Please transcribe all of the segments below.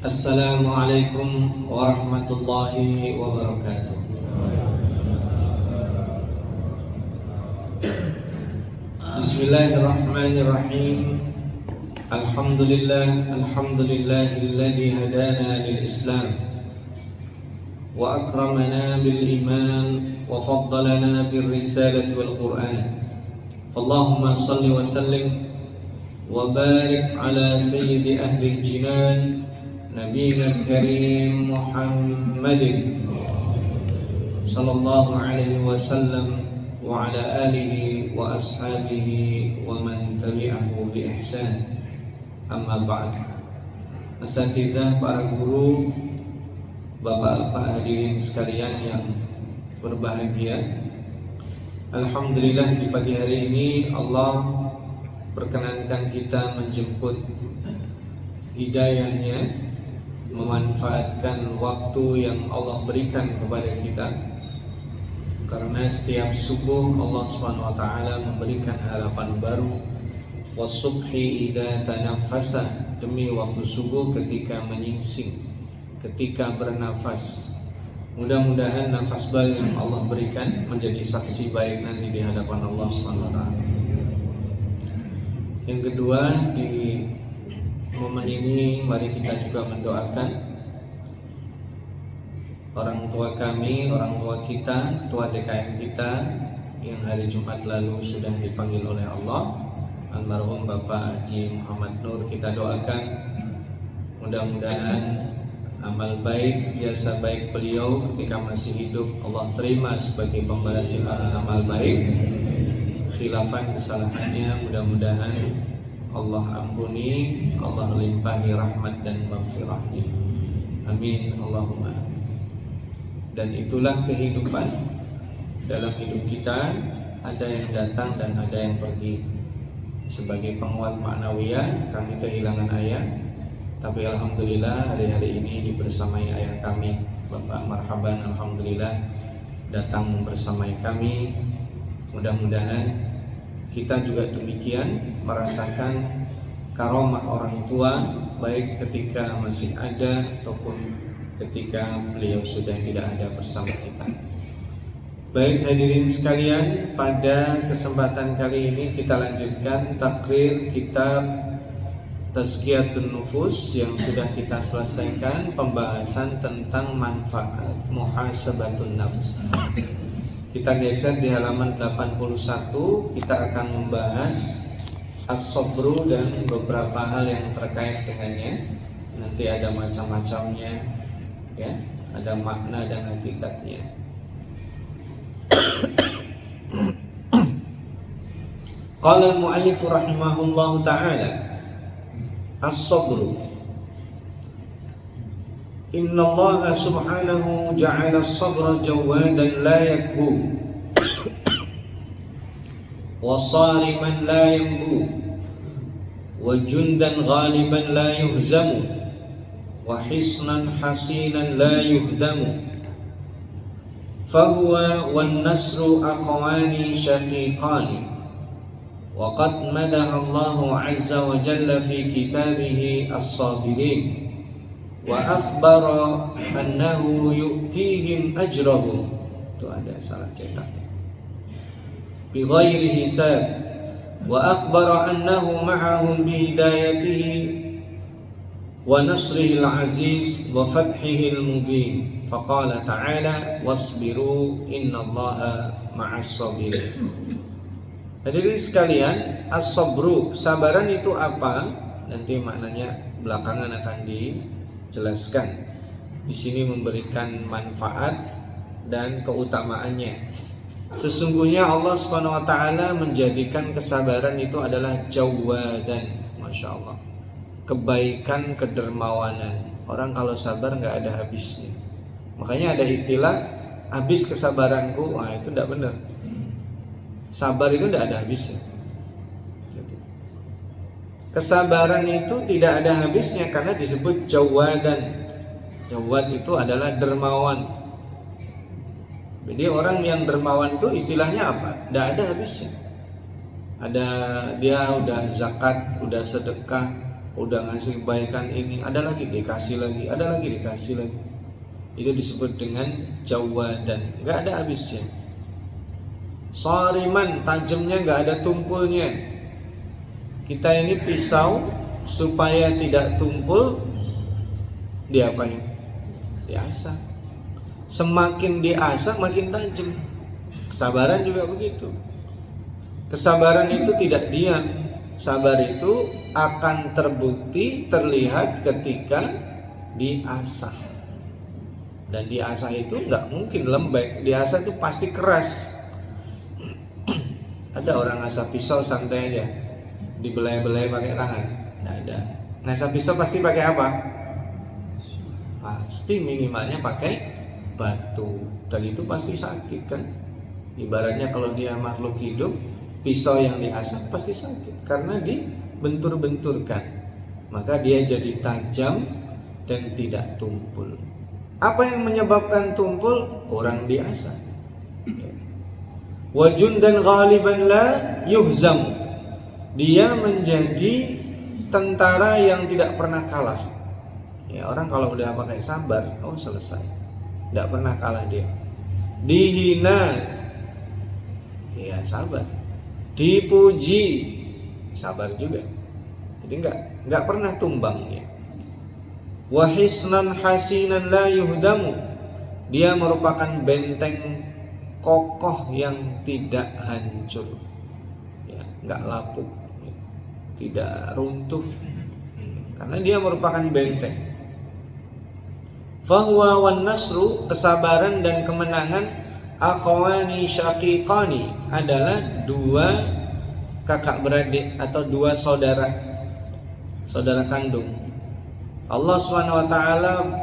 Assalamualaikum warahmatullahi wabarakatuh. Bismillahirrahmanirrahim. Alhamdulillahilladzi hadana lil Islam wa akramana bil iman wa faddalana bir risalati wal Qur'an. Allahumma salli wa sallim wa barik ala sayyidi ahli al-jinan Nabiyyina Karim Muhammadin sallallahu alaihi wasallam wa ala alihi wa ashabihi wa man tabi'ahu bi ihsan. Amma ba'd. Asatidzah, para guru, bapak-bapak hadirin sekalian yang berbahagia, alhamdulillah di pagi hari ini Allah perkenankan kita menjemput hidayahnya, memanfaatkan waktu yang Allah berikan kepada kita. Karena setiap subuh Allah SWT memberikan harapan baru. Wasubhi idza tanaffasa, demi waktu subuh ketika menyingsing, ketika bernafas. Mudah-mudahan nafas baru yang Allah berikan menjadi saksi baik nanti di hadapan Allah SWT. Yang kedua, di momen ini mari kita juga mendoakan orang tua kami, orang tua kita, ketua DKM kita yang hari Jumat lalu sudah dipanggil oleh Allah, almarhum Bapak Haji Muhammad Nur. Kita doakan mudah-mudahan amal baik, jasa baik beliau ketika masih hidup Allah terima sebagai pembalas amal baik. Khilafan kesalahannya mudah-mudahan Allah ampuni, Allah limpahi rahmat dan maghfirahnya. Amin Allahumma. Dan itulah kehidupan. Dalam hidup kita ada yang datang dan ada yang pergi. Sebagai penguat ma'nawiyah, kami kehilangan ayah, tapi alhamdulillah hari-hari ini dibersamai ayah kami, Bapak Marhaban, alhamdulillah datang bersamai kami. Mudah-mudahan kita juga demikian merasakan karomah orang tua, baik ketika masih ada ataupun ketika beliau sudah tidak ada bersama kita. Baik hadirin sekalian, pada kesempatan kali ini kita lanjutkan takrir kitab Tazkiyatun Nufus yang sudah kita selesaikan pembahasan tentang manfaat muhasabatun nafs. Kita geser di halaman 81, kita akan membahas as-sabru dan beberapa hal yang terkait dengannya. Nanti ada macam-macamnya, ya, ada makna dan hakikatnya. Qala al-mu'allif rahimahullahu ta'ala, as-sabru. Inna Allah subhanahu ja'ala as-sabra jawadan la yakbu wa sariman la yanbu wa jundan ghaliban la yuhzamu wa hisnan hasinan la yuhdamu fahuwa wan nasru akhawani syaqiqani wa qad madaha Allah azza wa jalla fi kitabihi as-sabirin wa akhbara annahu yu'tihim ajrahum. Itu ada salah cetak, bi ghairi hisab. Wa akhbara annahu ma'ahum bi hidayatihi wa nasrihi al-aziz wa fathihi al-mubin. Faqala ta'ala wasbiru innallaha ma'as sabirin. Hadirin sekalian, as-sabru, kesabaran itu apa? Nanti maknanya belakangan akan dijelaskan. Di sini memberikan manfaat dan keutamaannya. Sesungguhnya Allah SWT menjadikan kesabaran itu adalah jawadan, masya Allah, kebaikan, kedermawanan. Orang kalau sabar nggak ada habisnya. Makanya ada istilah habis kesabaranku. Wah, itu tidak benar. Sabar itu tidak ada habisnya. Kesabaran itu tidak ada habisnya karena disebut jawadan. Jawad itu adalah dermawan. Jadi orang yang dermawan itu istilahnya apa? Tidak ada habisnya. Ada dia udah zakat, udah sedekah, udah ngasih kebaikan ini, ada lagi dikasih lagi, ada lagi dikasih lagi. Itu disebut dengan jawadan, nggak ada habisnya. Sariman, tajamnya nggak ada tumpulnya. Kita ini pisau, supaya tidak tumpul, diapain? Diasah. Semakin diasah makin tajam. Kesabaran juga begitu. Kesabaran itu tidak diam. Sabar itu akan terbukti, terlihat ketika diasah. Dan diasah itu nggak mungkin lembek. Diasah itu pasti keras. Ada orang ngasah pisau santai aja, dibelai-belai pakai tangan? Nggak ada. Ngasah pisau pasti pakai apa? Pasti minimalnya pakai batu. Dan itu pasti sakit kan? Ibaratnya kalau dia makhluk hidup, pisau yang diasah pasti sakit karena dibentur-benturkan. Maka dia jadi tajam dan tidak tumpul. Apa yang menyebabkan tumpul? Kurang diasah. Wajun dan ghaliban la yuhzam. Dia menjadi tentara yang tidak pernah kalah. Ya, orang kalau udah pakai sabar, oh selesai. Tidak pernah kalah dia. Dihina, ya sabar. Dipuji, sabar juga. Jadi enggak pernah tumbang dia. Wa hisnan hasinan la yuhdamu. Dia merupakan benteng kokoh yang tidak hancur. Ya, enggak lapuk, ya, tidak runtuh. Karena dia merupakan benteng. Fahuwa wan nasru, kesabaran dan kemenangan, akhwani syaqiqani, adalah dua kakak beradik atau dua saudara kandung. Allah SWT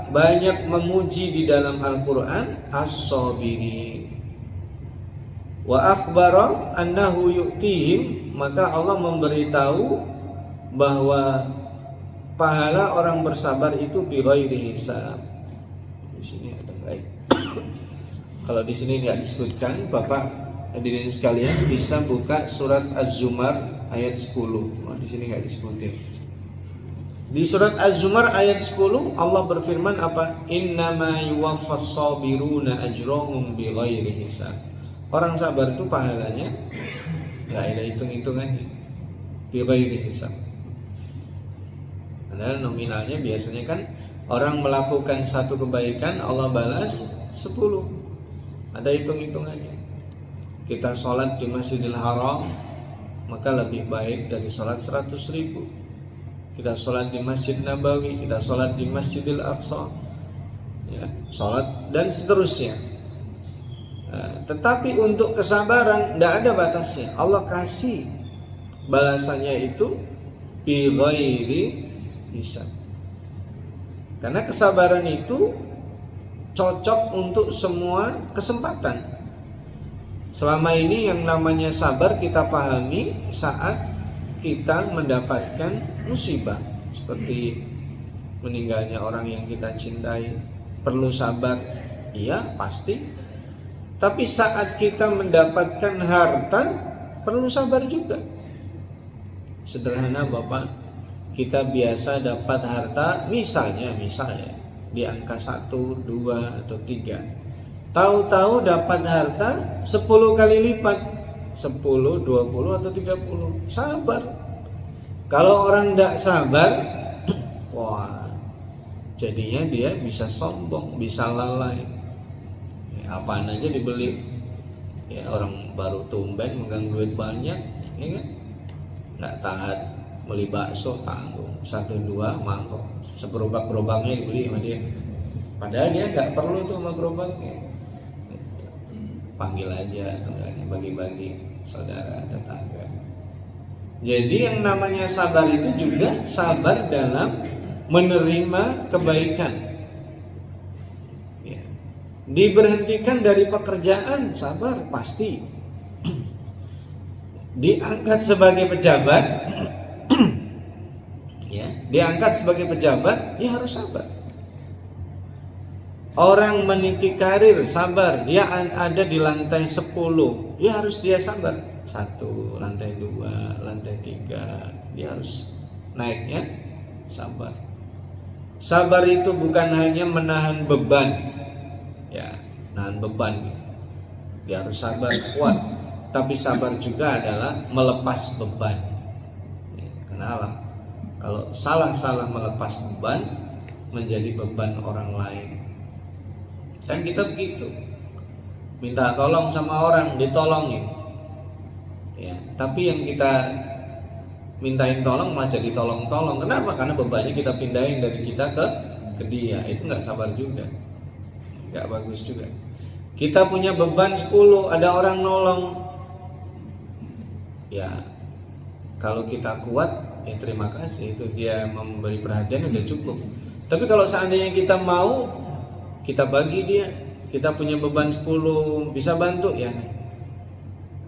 banyak memuji di dalam Al-Quran as-sabirin. Wa akhbara annahu yu'tihim, maka Allah memberitahu bahwa pahala orang bersabar itu bighairi hisab. Di sini ada baik. Kalau di sini nggak disebutkan, Bapak hadirin sekalian bisa buka surat Az-Zumar ayat 10. Oh, di sini nggak disebutin. Di surat Az-Zumar ayat 10 Allah berfirman apa? Innama yuwaffas sabiruna ajrahum bighairi hisab. Orang sabar itu pahalanya nggak ada hitung-hitungannya, bighairi hisab. Karena nominalnya biasanya kan orang melakukan satu kebaikan Allah balas 10. Ada hitung-hitungannya. Kita sholat di Masjidil Haram maka lebih baik dari sholat 100.000. Kita sholat di Masjid Nabawi, kita sholat di Masjidil Aqsa, ya, sholat dan seterusnya. Tetapi untuk kesabaran tidak ada batasnya. Allah kasih balasannya itu bi ghairi hisab. Karena kesabaran itu cocok untuk semua kesempatan. Selama ini yang namanya sabar kita pahami saat kita mendapatkan musibah, seperti meninggalnya orang yang kita cintai, perlu sabar. Iya, pasti. Tapi saat kita mendapatkan harta, perlu sabar juga. Sederhana Bapak, kita biasa dapat harta misalnya di angka 1, 2, atau 3. Tahu-tahu dapat harta 10 kali lipat, 10, 20, atau 30. Sabar. Kalau orang tidak sabar, wah, jadinya dia bisa sombong, bisa lalai. Apaan aja dibeli. Ya, orang baru tumben megang duit banyak, ya kan? Nggak tahan beli bakso tanggung 1-2 mangkok, segerobak-gerobaknya dibeli sama dia. Padahal dia nggak perlu tuh sama gerobaknya. Panggil aja tetangganya, bagi-bagi saudara tetangga. Jadi yang namanya sabar itu juga sabar dalam menerima kebaikan. Diberhentikan dari pekerjaan, sabar pasti. Diangkat sebagai pejabat, ya, diangkat sebagai pejabat, ya harus sabar. Orang meniti karir, sabar. Dia ada di lantai 10, ya harus dia sabar. 1, lantai 2, lantai 3, dia harus naiknya sabar. Sabar itu bukan hanya menahan beban, ya, nahan beban. Dia harus sabar, kuat. Tapi sabar juga adalah melepas beban. Kenapa? Kalau salah-salah melepas beban, menjadi beban orang lain. Kan kita begitu, minta tolong sama orang, ditolongin, ya. Tapi yang kita mintain tolong malah jadi tolong-tolong. Kenapa? Karena bebannya kita pindahin dari kita ke dia. Itu nggak sabar juga, nggak bagus juga. Kita punya beban 10, ada orang nolong, ya kalau kita kuat, ya terima kasih, itu dia memberi perhatian udah cukup. Tapi kalau seandainya kita mau, kita bagi dia, kita punya beban 10, bisa bantu ya,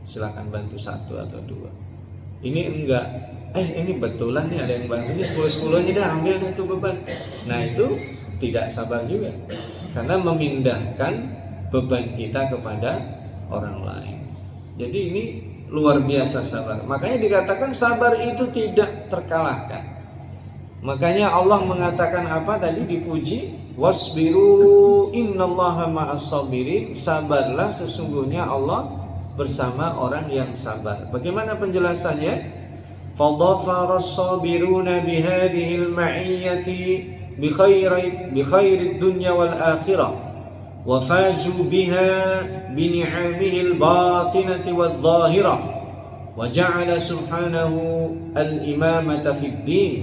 silakan bantu 1 atau 2. Ini enggak, ini betulan nih ada yang bantu, ini 10 aja dah, ambil deh tuh beban. Nah itu tidak sabar juga, karena memindahkan beban kita kepada orang lain. Jadi ini luar biasa sabar. Makanya dikatakan sabar itu tidak terkalahkan. Makanya Allah mengatakan apa tadi, dipuji, wasbiru innallaha ma'as sabirin, sabarlah sesungguhnya Allah bersama orang yang sabar. Bagaimana penjelasannya? Fadhafara as-sabiruna bihadhihi al-ma'iyyati bi khairid dunya wal akhirah wa fazu biha bi ni'amihi al-batinati wal zahirah wa ja'ala subhanahu al-imamata fid din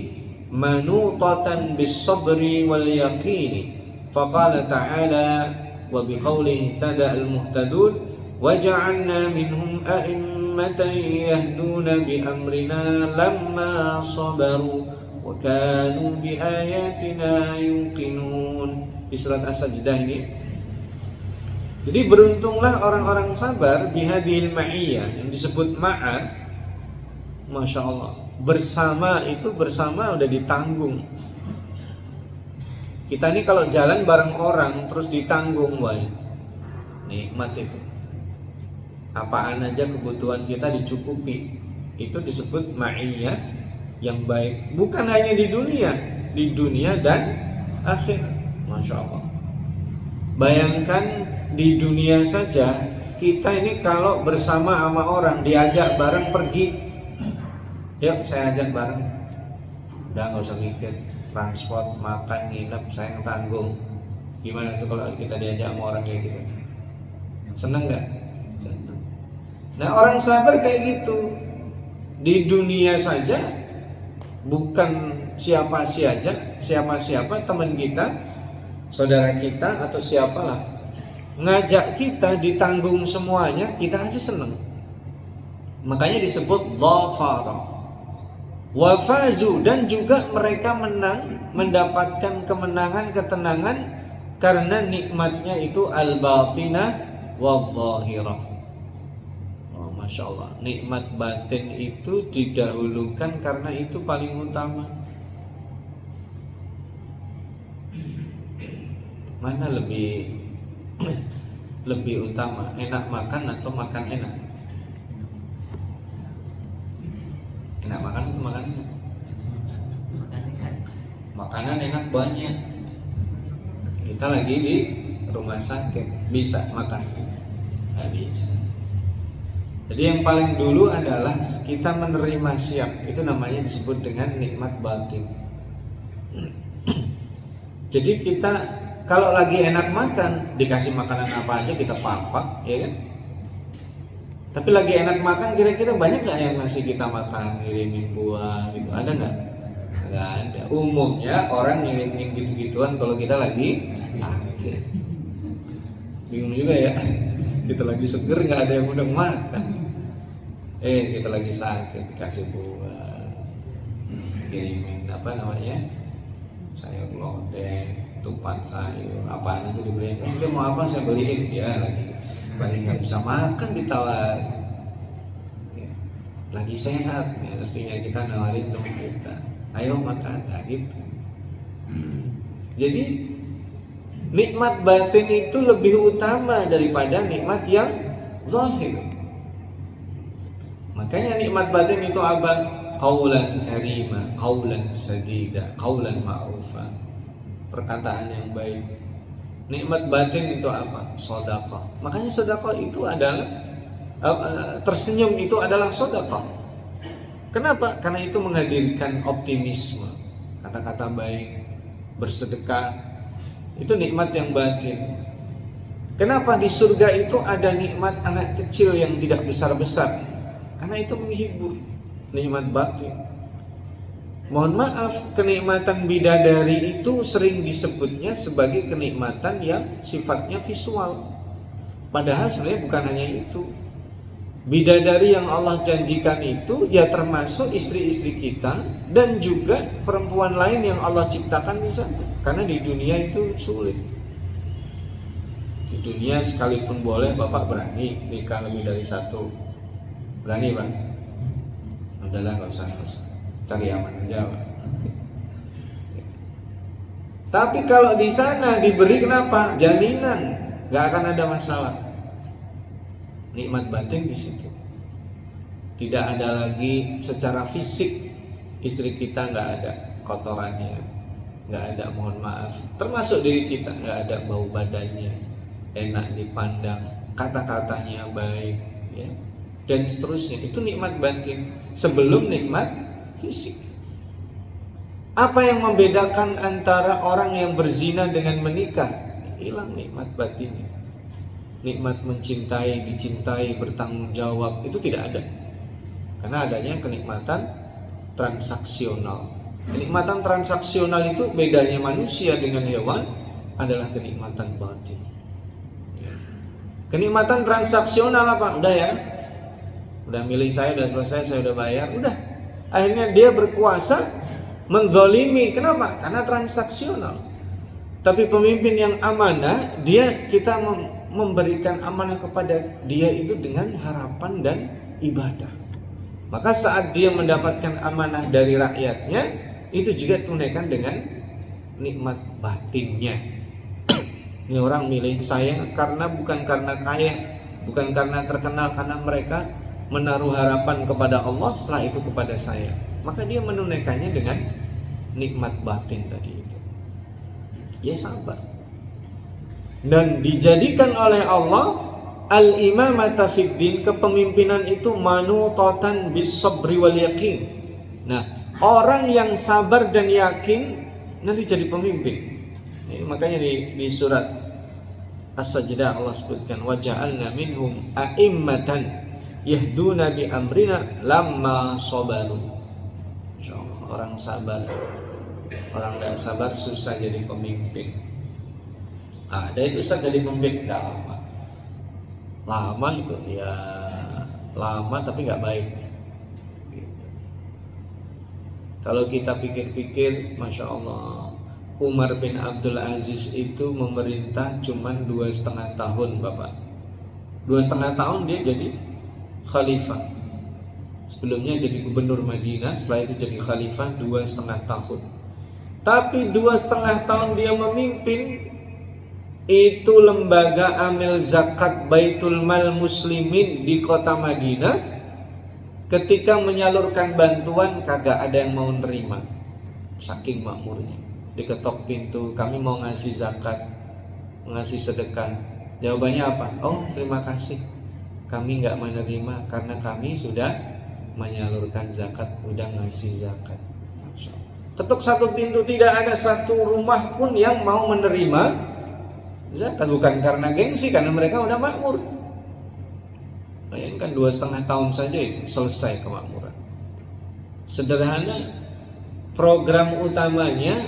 manutatan bis-sabri wal yaqini. Faqala ta'ala wa biqaulihi tada'al muhtadun wa ja'alna minhum a'immatan yahduna bi amrina lamma sabaru wa kanu bi ayatina yuqinun. Di surat As-Sajdah ini. Jadi beruntunglah orang-orang sabar bihadil ma'iyah, yang disebut ma'a. Masya Allah, bersama itu bersama udah ditanggung. Kita ini kalau jalan bareng orang terus ditanggung, wah, nikmat itu. Apaan aja kebutuhan kita dicukupi, itu disebut ma'iyah yang baik. Bukan hanya di dunia dan akhirat. Masya Allah. Bayangkan di dunia saja, kita ini kalau bersama sama orang, diajak bareng pergi, yuk saya ajak bareng, udah nggak usah mikir transport, makan, nginep, saya yang tanggung. Gimana tuh kalau kita diajak sama orang kayak gitu? Seneng nggak? Seneng. Nah orang sabar kayak gitu. Di dunia saja, bukan siapa-siapa teman kita, saudara kita atau siapalah, ngajak kita ditanggung semuanya, kita aja seneng. Makanya disebut dhafara. Wafazu, dan juga mereka menang, mendapatkan kemenangan, ketenangan karena nikmatnya itu al-batinah wal-zahirah. Oh, Masya Allah, nikmat batin itu didahulukan karena itu paling utama. Mana lebih utama, enak makan atau makan enak? Enak makan atau makan enak? Makanan enak banyak. Kita lagi di rumah sakit, bisa makan? Nggak bisa. Jadi yang paling dulu adalah kita menerima siap. Itu namanya disebut dengan nikmat batin. Jadi kita kalau lagi enak makan, dikasih makanan apa aja kita papak, ya kan? Tapi lagi enak makan, kira-kira banyak nggak yang ngasih kita makan, ngirimin buah gitu? Ada nggak? Nggak ada. Umumnya orang ngirimin gitu-gituan kalau kita lagi sakit. Bingung juga ya. Kita lagi seger nggak ada yang udah makan. Kita lagi sakit dikasih buah, kirimin apa namanya, sayur lodeh, tupat sayur, apaan itu dibeliin. Dia mau apa saya beliin, ya lagi nggak bisa makan ditawar. Lagi sehat, ya, mestinya kita nawarin teman kita, ayo makan, nah, gitu. Jadi nikmat batin itu lebih utama daripada nikmat yang zahir. Makanya nikmat batin itu apa? qaulan karima, qaulan sadida, qaulan ma'rufa. Perkataan yang baik. Nikmat batin itu apa? Sedekah. Makanya sedekah itu adalah tersenyum itu adalah sedekah. Kenapa? Karena itu menghadirkan optimisme. Kata-kata baik, bersedekah, itu nikmat yang batin. Kenapa di surga itu ada nikmat anak kecil yang tidak besar-besar? Karena itu menghibur, nikmat batin. Mohon maaf, kenikmatan bidadari itu sering disebutnya sebagai kenikmatan yang sifatnya visual. Padahal sebenarnya bukan hanya itu. Bidadari yang Allah janjikan itu ya termasuk istri-istri kita dan juga perempuan lain yang Allah ciptakan di sana. Karena di dunia itu sulit. Di dunia sekalipun boleh, Bapak berani nikah lebih dari satu? Berani, Pak? Udahlah, nggak usah. Cari aman aja, Pak. Tapi kalau di sana diberi kenapa? Jaminan, nggak akan ada masalah. Nikmat batin di situ. Tidak ada lagi secara fisik istri kita nggak ada kotorannya, nggak ada, mohon maaf, termasuk diri kita nggak ada bau badannya, enak dipandang, kata-katanya baik, ya, dan seterusnya. Itu nikmat batin sebelum nikmat fisik. Apa yang membedakan antara orang yang berzina dengan menikah? Hilang nikmat batinnya. Nikmat mencintai, dicintai, bertanggung jawab itu tidak ada. Karena adanya kenikmatan transaksional. Kenikmatan transaksional itu bedanya manusia dengan hewan adalah kenikmatan batin. Kenikmatan transaksional apa? Udah ya, udah milih saya, udah selesai, saya udah bayar, udah. Akhirnya dia berkuasa menzalimi. Kenapa? Karena transaksional. Tapi pemimpin yang amanah, kita memberikan amanah kepada dia itu dengan harapan dan ibadah. Maka saat dia mendapatkan amanah dari rakyatnya, itu juga tunaikan dengan nikmat batinnya. Ini orang milih saya bukan karena kaya, bukan karena terkenal, karena mereka menaruh harapan kepada Allah, setelah itu kepada saya. Maka dia menunaikannya dengan nikmat batin tadi itu. Ya, sabar. Dan dijadikan oleh Allah al-imamata fid din, kepemimpinan itu manutatan bis sabri wal yakin. Nah, orang yang sabar dan yakin nanti jadi pemimpin. Ini makanya di surat As-Sajdah Allah sebutkan wa ja'alna minhum a'immatan yahduna bi amrina lamma sabaru. Insyaallah orang sabar. Orang tidak sabar susah jadi pemimpin. Ada itu susah jadi pemimpin lama itu ya, lama tapi nggak baik. Kalau kita pikir-pikir, Masya Allah, Umar bin Abdul Aziz itu memerintah cuman 2,5 tahun, Bapak. 2,5 tahun dia jadi khalifah. Sebelumnya jadi gubernur Madinah, setelah itu jadi khalifah 2,5 tahun. Tapi 2,5 tahun dia memimpin, itu lembaga amil zakat Baitul Mal Muslimin di kota Madinah, ketika menyalurkan bantuan kagak ada yang mau nerima, saking makmurnya. Diketok pintu, kami mau ngasih zakat, ngasih sedekah. Jawabannya apa? Oh, terima kasih, kami nggak menerima karena kami sudah menyalurkan zakat, udah ngasih zakat. Ketuk satu pintu, tidak ada satu rumah pun yang mau menerima zakat, bukan karena gengsi, karena mereka udah makmur. Bayangkan 2,5 tahun saja itu selesai kemakmuran. Sederhana, program utamanya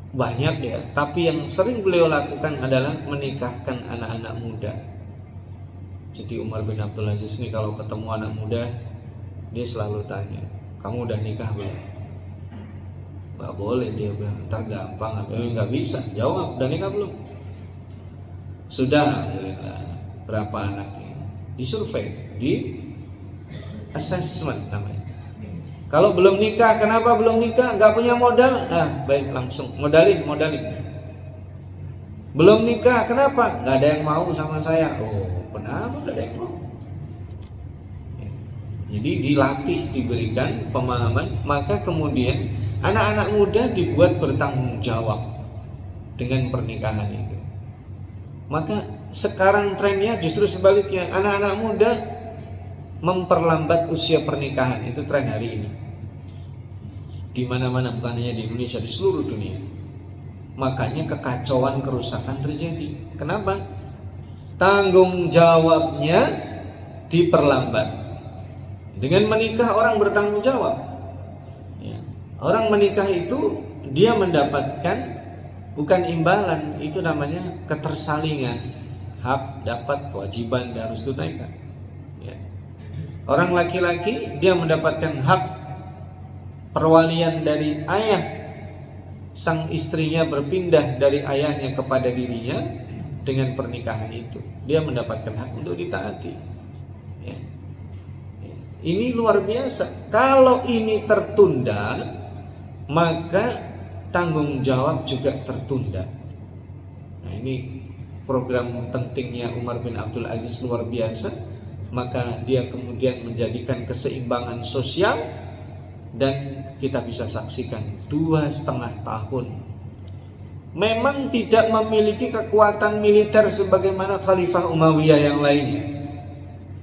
banyak ya, tapi yang sering beliau lakukan adalah menikahkan anak-anak muda. Jadi Umar bin Abdul Aziz ini kalau ketemu anak muda, dia selalu tanya, kamu udah nikah belum? Gak boleh, dia bilang, ntar gampang. Gak bisa, jawab, udah nikah belum? Sudah, berapa anaknya? Disurvei, di assessment namanya. Kalau belum nikah, kenapa belum nikah? Gak punya modal? Nah, baik, langsung modalin. Belum nikah, kenapa? Gak ada yang mau sama saya. Oh, kenapa gak ada yang mau? Jadi dilatih, diberikan pemahaman, maka kemudian anak-anak muda dibuat bertanggung jawab dengan pernikahan itu. Maka sekarang trennya justru sebaliknya, anak-anak muda memperlambat usia pernikahan, itu tren hari ini. Di mana-mana, bukan hanya di Indonesia, di seluruh dunia. Makanya kekacauan, kerusakan terjadi. Kenapa? Tanggung jawabnya diperlambat. Dengan menikah orang bertanggung jawab. Ya. Orang menikah itu dia mendapatkan bukan imbalan, itu namanya ketersalingan. Hak dapat, kewajiban dia harus tunaikan. Ya. Orang laki-laki dia mendapatkan hak perwalian dari ayah. Sang istrinya berpindah dari ayahnya kepada dirinya dengan pernikahan itu. Dia mendapatkan hak untuk ditaati. Ya. Ini luar biasa. Kalau ini tertunda, maka tanggung jawab juga tertunda. Nah, ini program pentingnya Umar bin Abdul Aziz luar biasa. Maka dia kemudian menjadikan keseimbangan sosial, dan kita bisa saksikan 2,5 tahun. Memang tidak memiliki kekuatan militer sebagaimana Khalifah Umayyah yang lainnya.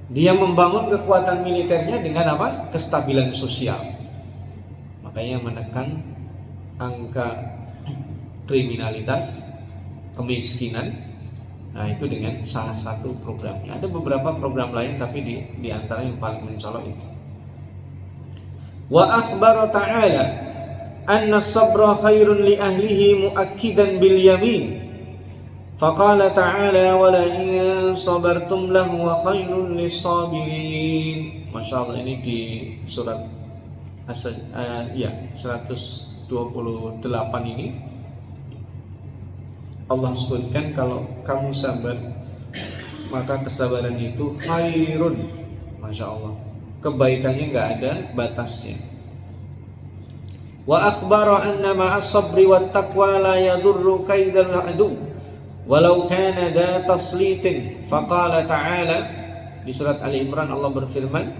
Dia membangun kekuatan militernya dengan apa? Kestabilan sosial. Makanya menekan angka kriminalitas, kemiskinan. Nah, itu dengan salah satu programnya. Ada beberapa program lain, tapi di antara yang paling mencolok itu. Wa akhbara ta'ala anna as-sabra khairun li ahlihi muakkidan bil yamin. Faqala ta'ala wa la in sabartum lahu wa khairul lis-sabirin. Masyaallah, ini di surat 128 ini Allah sebutkan kalau kamu sabar maka kesabaran itu khairun. Masya Allah, kebaikannya nggak ada batasnya. Wa akhbara anna ma'as sabri wat taqwa la yadurru kaidal adu walau kana dha taslitin. Faqala ta'ala, di surat Ali Imran Allah berfirman,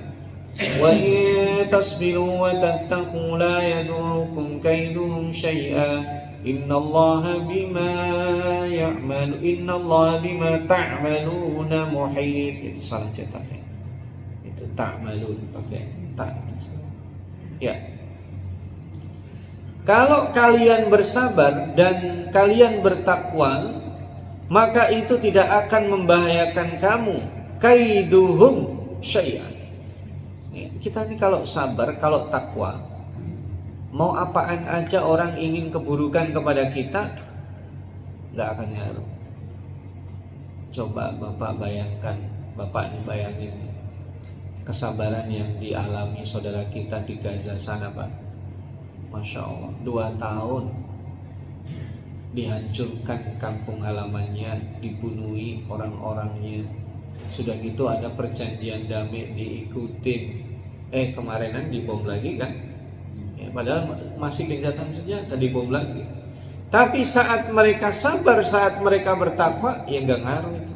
wa in tasbiru wa tattaqu la yadurukum kaiduhum syai'a innallaha bima ta'maluna muhit. Itu salah cetaknya, itu ta'malun pakai ta. Ya, kalau kalian bersabar dan kalian bertakwa, maka itu tidak akan membahayakan kamu. Kaiduhum syai'an. Kita ini kalau sabar, kalau takwa, mau apaan aja orang ingin keburukan kepada kita, nggak akan ngaruh. Coba Bapak bayangkan, Bapak ini bayangin kesabaran yang dialami saudara kita di Gaza sana, Pak. Masya Allah, 2 tahun dihancurkan kampung halamannya, dibunuhi orang-orangnya. Sudah gitu ada perjanjian damai diikutin. Kemarinan dibom lagi kan? Ya, padahal masih gencatan senjata, dibom lagi. Tapi saat mereka sabar, saat mereka bertakwa, ya nggak ngaruh itu.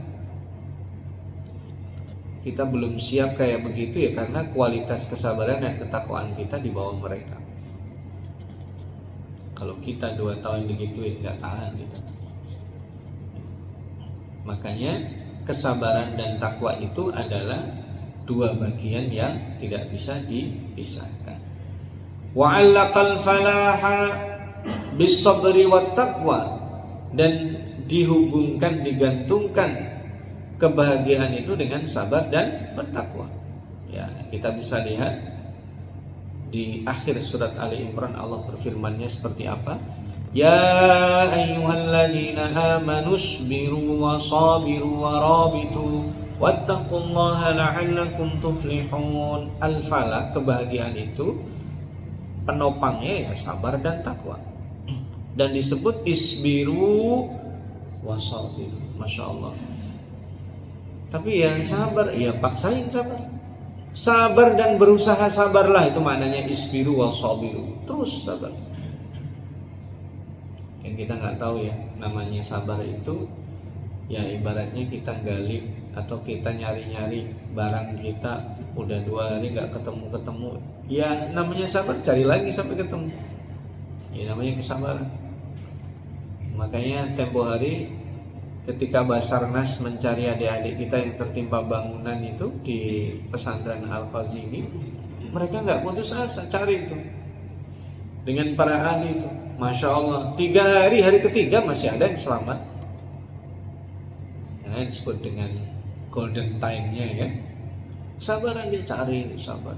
Kita belum siap kayak begitu ya, karena kualitas kesabaran dan ketakwaan kita di bawah mereka. Kalau kita 2 tahun digituin, nggak tahan kita. Makanya kesabaran dan takwa itu adalah 2 bagian yang tidak bisa dipisahkan. Wa'allaqal falaha bis-sabri wat taqwa, dan dihubungkan, digantungkan kebahagiaan itu dengan sabar dan bertakwa. Ya, kita bisa lihat di akhir surat Ali Imran Allah berfirmannya seperti apa? Ya ayyuhalladzina amanu isbiru wa sabiru wa rabitu wattaqullaha la'allakum tuflihun. Al-falah, kebahagiaan itu penopangnya ya sabar dan takwa. Dan disebut isbiru wa sabiru. Masya Allah. Tapi yang sabar, ya paksain sabar. Sabar dan berusaha sabarlah, itu maknanya isbiru wa sabiru. Terus sabar. Yang kita nggak tahu ya, namanya sabar itu ya ibaratnya kita gali atau kita nyari-nyari barang kita udah 2 hari nggak ketemu, ya namanya sabar, cari lagi sampai ketemu, ya namanya kesabaran. Makanya tempo hari ketika Basarnas mencari adik-adik kita yang tertimpa bangunan itu di pesantren Al-Khazini, mereka nggak putus asa cari itu dengan para ahli itu. Masya Allah, 3 hari, hari ketiga masih ada yang selamat. Yang disebut dengan golden time-nya ya. Sabaran dia cari, sabar.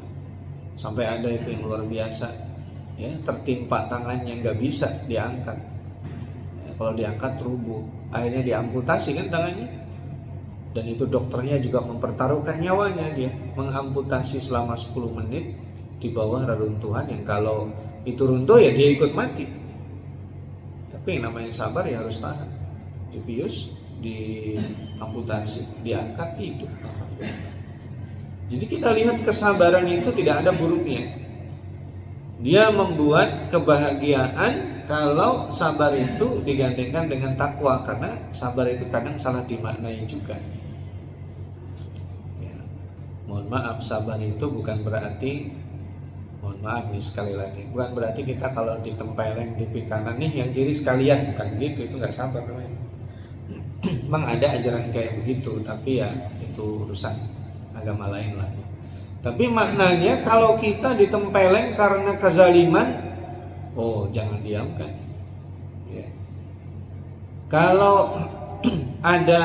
Sampai ada itu yang luar biasa, ya, tertimpa tangannya nggak bisa diangkat. Ya, kalau diangkat rubuh, akhirnya diamputasi kan tangannya. Dan itu dokternya juga mempertaruhkan nyawanya, dia mengamputasi selama 10 menit di bawah reruntuhan yang kalau itu runtuh ya dia ikut mati. Tapi yang namanya sabar ya harus tahan. Dibius, diamputasi, diangkat, hidup. Jadi kita lihat kesabaran itu tidak ada buruknya. Dia membuat kebahagiaan kalau sabar itu digandengkan dengan takwa, karena sabar itu kadang salah dimaknai juga. Ya. Mohon maaf, sabar itu bukan berarti, mohon maaf nih sekali lagi, bukan berarti kita kalau ditempeleng di pipi kanan nih yang kiri sekalian, bukan gitu, itu nggak sabar namanya. Memang ada ajaran kayak begitu, tapi ya itu urusan agama lain lah. Tapi maknanya kalau kita ditempeleng karena kezaliman, oh jangan diamkan. Ya. Kalau ada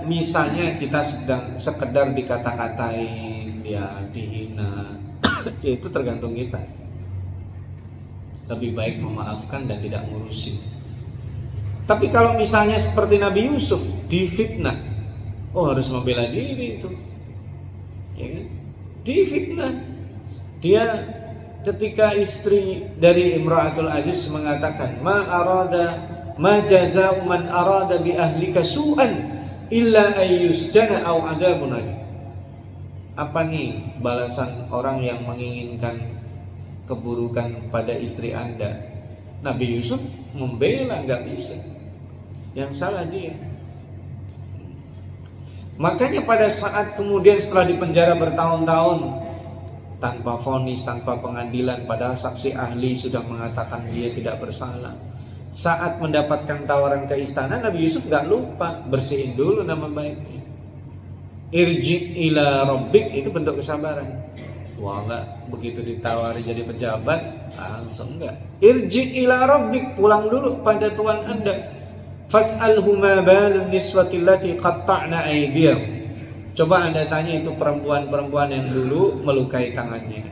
misalnya kita sedang sekedar dikata-katain, dia dihina, ya itu tergantung kita. Lebih baik memaafkan dan tidak ngurusin. Tapi kalau misalnya seperti Nabi Yusuf difitnah, oh harus membela diri itu, ya kan? Difitnah. Dia ketika istri dari Imra'atul Aziz mengatakan, ma jaza'u man arada bi ahlika su'an illa ayyusjana aw adzabun alim. Apa nih balasan orang yang menginginkan keburukan pada istri Anda? Nabi Yusuf membela, nggak bisa. Yang salah dia. Makanya pada saat kemudian setelah dipenjara bertahun-tahun tanpa vonis, tanpa pengadilan, padahal saksi ahli sudah mengatakan dia tidak bersalah, saat mendapatkan tawaran ke istana, Nabi Yusuf gak lupa bersihin dulu nama baiknya. Irji ila rabbik, itu bentuk kesabaran. Wah, enggak begitu ditawari jadi pejabat langsung enggak. Irji ila rabbik, pulang dulu pada Tuhan Anda. Fas'alhu ma balun niswati allati qatta'na aydiyahum. Coba Anda tanya itu perempuan-perempuan yang dulu melukai tangannya.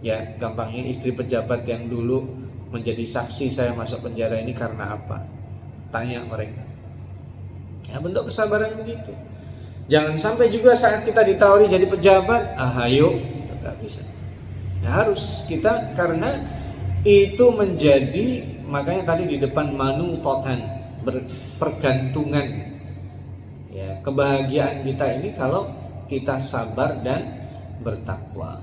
Ya, gampangnya istri pejabat yang dulu menjadi saksi saya masuk penjara ini karena apa? Tanya mereka. Ya, bentuk kesabaran begitu. Jangan sampai juga saat kita ditawari jadi pejabat, ayo, enggak bisa. Ya, harus kita, karena itu menjadi, makanya tadi di depan manutotan, berpergantungan, ya, kebahagiaan kita ini kalau kita sabar dan bertakwa.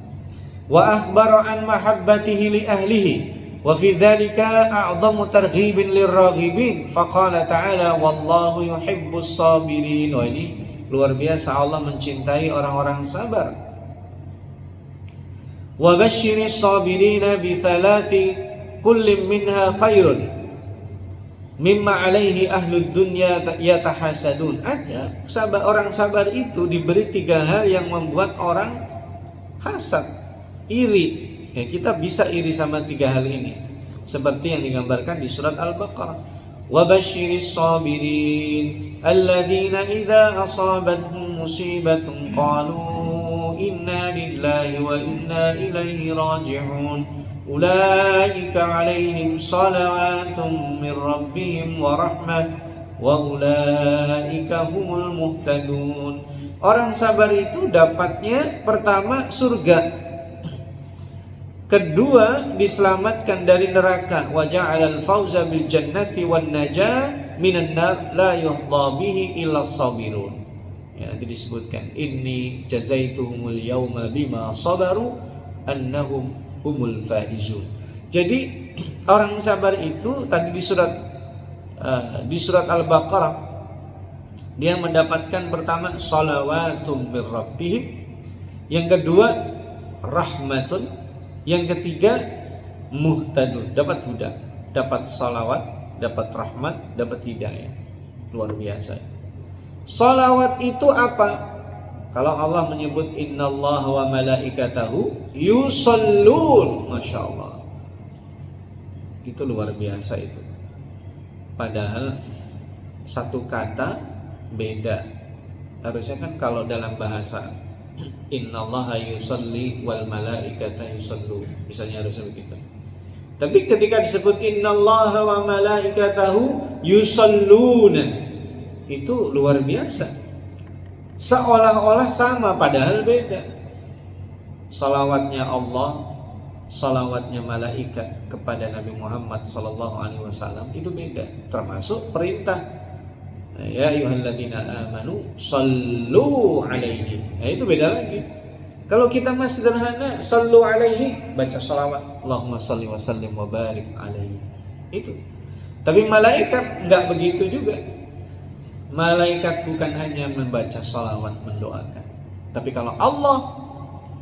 Wa akhbara an mahabbatihi li ahlihi wa fi dzalika a'dhamu targhibin liraghibin faqala ta'ala wallahu yuhibbus sabirin. Wah, ini luar biasa, Allah mencintai orang-orang sabar. Wa basyiris sabirina bi thalathi kullin minha khairun mimma alaihi ahlud dunya yatahasadun. Ada orang sabar itu diberi 3 hal yang membuat orang hasad, iri. Ya, kita bisa iri sama 3 hal ini, seperti yang digambarkan di surat Al-Baqarah. Wa basyiris sabirin alladzina idza asabathum musibatun qalu inna lillahi wa inna ilaihi raji'un. Ulaika alaihim salawatun min rabbihim wa rahmah wa ulaika humul muhtadun. Orang sabar itu dapatnya pertama surga, kedua diselamatkan dari neraka, wa ja'alal fawza bil jannati wan najah minan nar la yuhdha bihi illa sabirun. Ya, nanti disebutkan inni jazaituhumul yawma bima sabaru annahum humul faizun. Jadi orang sabar itu tadi di surat Al-Baqarah Dia mendapatkan pertama shalawatum mir rabbihim, yang kedua rahmatun, yang ketiga muhtadun, dapat huda, dapat salawat, dapat rahmat, dapat hidayah. Luar biasa. Salawat itu apa? Kalau Allah menyebut innallaha wa malaikatahu yusallun, masya Allah, itu luar biasa itu. Padahal satu kata beda. Harusnya kan kalau dalam bahasa innallaha yusalli wal malaikata yusallu, misalnya harusnya begitu. Tapi ketika disebut innallaha wa malaikatahu yusalluna, itu luar biasa. Seolah-olah sama padahal beda. Salawatnya Allah, salawatnya malaikat kepada Nabi Muhammad SAW itu beda. Termasuk perintah, ya ayyuhalladzina amanu sallu alaihi, itu beda lagi. Kalau kita mah sederhana, sallu alaihi, baca salawat, Allahumma salli wa sallim wa barik alaihi, itu. Tapi malaikat enggak begitu juga. Malaikat bukan hanya membaca salawat, mendoakan. Tapi kalau Allah,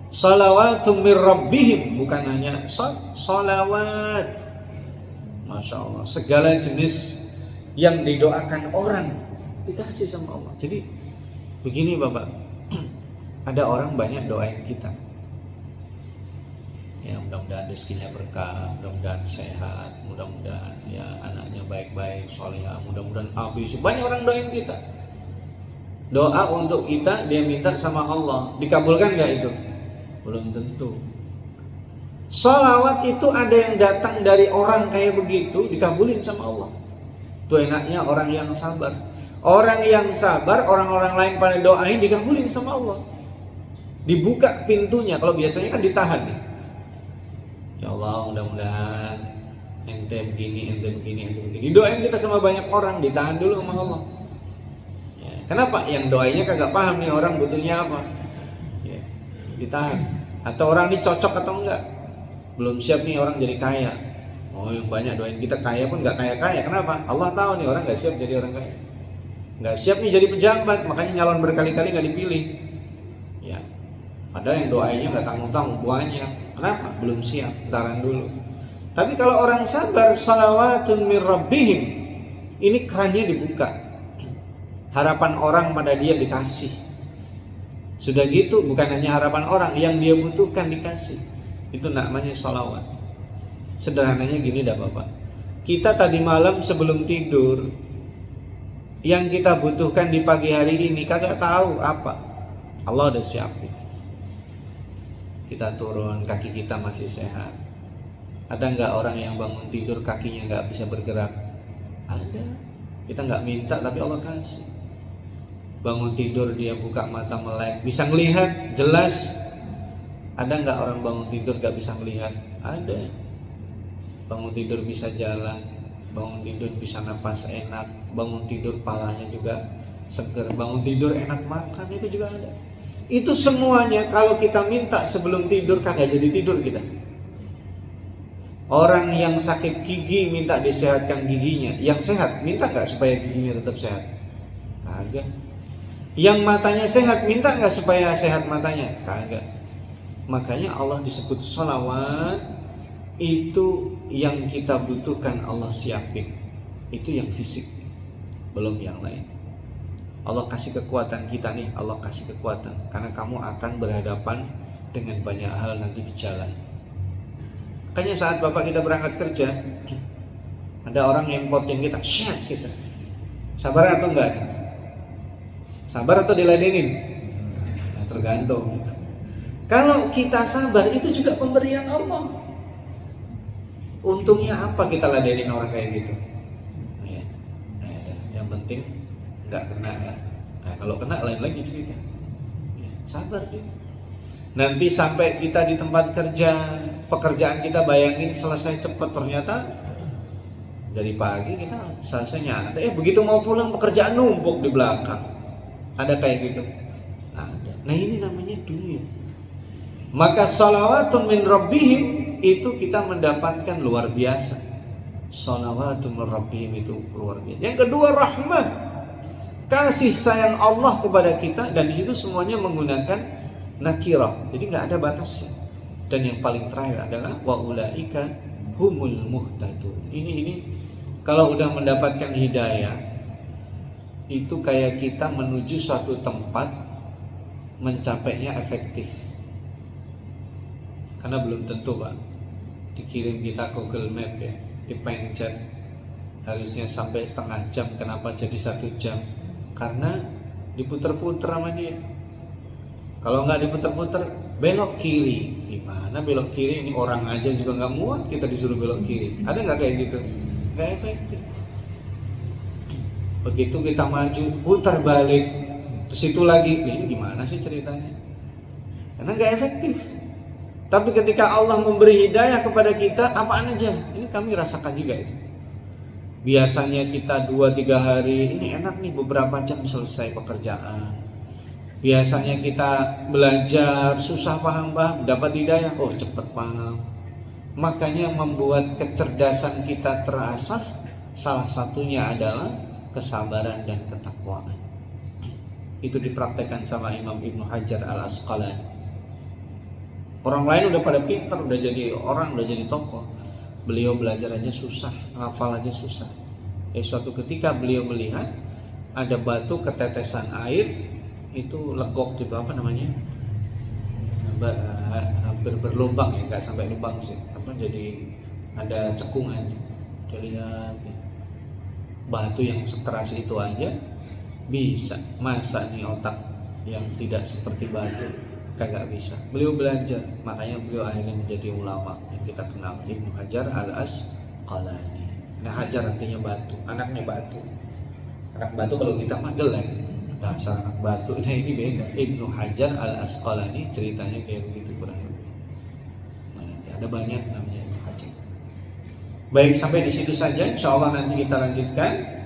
salawatum mir rabbihim, bukan hanya salawat, masya Allah, segala jenis yang didoakan orang dikasih sama Allah. Jadi begini Bapak, ada orang banyak doain kita, ya mudah-mudahan rezekinya berkah, mudah-mudahan sehat, mudah-mudahan ya anaknya baik-baik, solehah, mudah-mudahan habis. Banyak orang doain kita, doa untuk kita, dia minta sama Allah, dikabulkan nggak itu? Belum tentu. Salawat itu ada yang datang dari orang kayak begitu, dikabulin sama Allah. Itu enaknya orang yang sabar. Orang yang sabar, orang-orang lain pada doain, dikabulin sama Allah. Dibuka pintunya. Kalau biasanya kan ditahan nih. Ya Allah, mudah-mudahan ente begini, ente begini, ente begini. Didoain kita sama banyak orang, ditahan dulu sama Allah. Ya, kenapa? Yang doainya kagak paham nih orang butuhnya apa. Ya, ditahan. Atau orang ini cocok atau enggak? Belum siap nih orang jadi kaya. Oh, yang banyak doain kita kaya pun nggak kaya-kaya. Kenapa? Allah tahu nih orang nggak siap jadi orang kaya, nggak siap nih jadi pejabat, makanya nyalon berkali-kali nggak dipilih. Ya, padahal yang doainya nggak tanggung-tanggung banyak. Kenapa? Belum siap, tahan dulu. Tapi kalau orang sabar, salawatun mir rabbihim, ini kerannya dibuka. Harapan orang pada dia dikasih. Sudah gitu, bukan hanya harapan orang, yang dia butuhkan dikasih. Itu namanya salawat. Sederhananya gini dah Bapak, kita tadi malam sebelum tidur, yang kita butuhkan di pagi hari ini kagak tahu apa, Allah udah siapin. Kita turun, kaki kita masih sehat. Ada nggak orang yang bangun tidur kakinya nggak bisa bergerak? Ada. Kita nggak minta tapi Allah kasih. Bangun tidur dia buka mata melek, bisa melihat jelas. Ada nggak orang bangun tidur nggak bisa melihat? Ada. Bangun tidur bisa jalan, bangun tidur bisa napas enak, bangun tidur palanya juga seger, bangun tidur enak makan, itu juga ada. Itu semuanya kalau kita minta sebelum tidur kagak jadi tidur kita. Orang yang sakit gigi minta disehatkan giginya, yang sehat minta nggak supaya giginya tetap sehat? Kagak. Yang matanya sehat minta nggak supaya sehat matanya? Kagak. Makanya Allah disebut sholawat, itu yang kita butuhkan Allah siapin. Itu yang fisik, belum yang lain. Allah kasih kekuatan kita nih, Allah kasih kekuatan karena kamu akan berhadapan dengan banyak hal nanti di jalan. Makanya saat Bapak kita berangkat kerja, ada orang yang poting kita, syat kita. Sabar atau enggak? Sabar atau diladenin? Nah, tergantung. Kalau kita sabar, itu juga pemberian Allah. Untungnya apa kita ladenin orang kayak gitu? Ya. Yang penting nggak kena lah. Nah, kalau kena lain lagi cerita. Ya, sabar deh. Nanti sampai kita di tempat kerja, pekerjaan kita bayangin selesai cepat, ternyata dari pagi kita selesainya ada. Begitu mau pulang pekerjaan numpuk di belakang. Ada kayak gitu? Ada. Nah ini namanya dunia. Maka salawatun min rabbihim itu kita mendapatkan luar biasa. Salawatun min rabbihim itu luar biasa. Yang kedua rahmah. kasih sayang Allah kepada kita, dan di situ semuanya menggunakan nakirah, jadi nggak ada batasnya. Dan yang paling terakhir adalah wa ulaika humul muhtadun. Ini kalau udah mendapatkan hidayah, itu kayak kita menuju suatu tempat, mencapainya efektif. Karena belum tentu Pak, dikirim kita Google Map ya, dipencet harusnya sampai setengah jam, kenapa jadi 1 jam? Karena diputer-puter sama dia. Kalau nggak diputer-puter, belok kiri. Gimana belok kiri? Ini orang aja juga nggak muat kita disuruh belok kiri. Ada nggak kayak gitu? Nggak efektif. Begitu kita maju, putar balik ke situ lagi, ini gimana sih ceritanya? Karena nggak efektif. Tapi ketika Allah memberi hidayah kepada kita, apaan aja, ini kami rasakan juga itu. Biasanya kita 2-3 hari, ini enak nih, beberapa jam selesai pekerjaan. Biasanya kita belajar, susah paham, dapat hidayah, oh cepet paham. Makanya membuat kecerdasan kita terasah, salah satunya adalah kesabaran dan ketakwaan. Itu dipraktekkan sama Imam Ibnu Hajar Al-Asqalani. Orang lain udah pada pinter, udah jadi orang, udah jadi tokoh. Beliau belajar aja susah, ngafal aja susah. Suatu ketika beliau melihat ada batu ketetesan air, itu legok gitu, apa namanya? Hampir berlubang ya, nggak sampai lubang sih. Jadi ada cekungan. Dia lihat batu yang sekeras itu aja bisa, masa nih otak yang tidak seperti batu kagak bisa. Beliau belajar, makanya beliau akhirnya menjadi ulama yang kita kenal, Ibnu Hajar Al-Asqalani. Nah, Hajar artinya batu, anaknya batu. Anak batu kalau kita mah jelek, dasar anak batu. Nah, ini beda. Ibnu Hajar Al-Asqalani ceritanya kayak begitu kurang lebih. Nah, ada banyak namanya Ibnu Hajar. Baik, sampai di situ saja. Insya Allah nanti kita lanjutkan.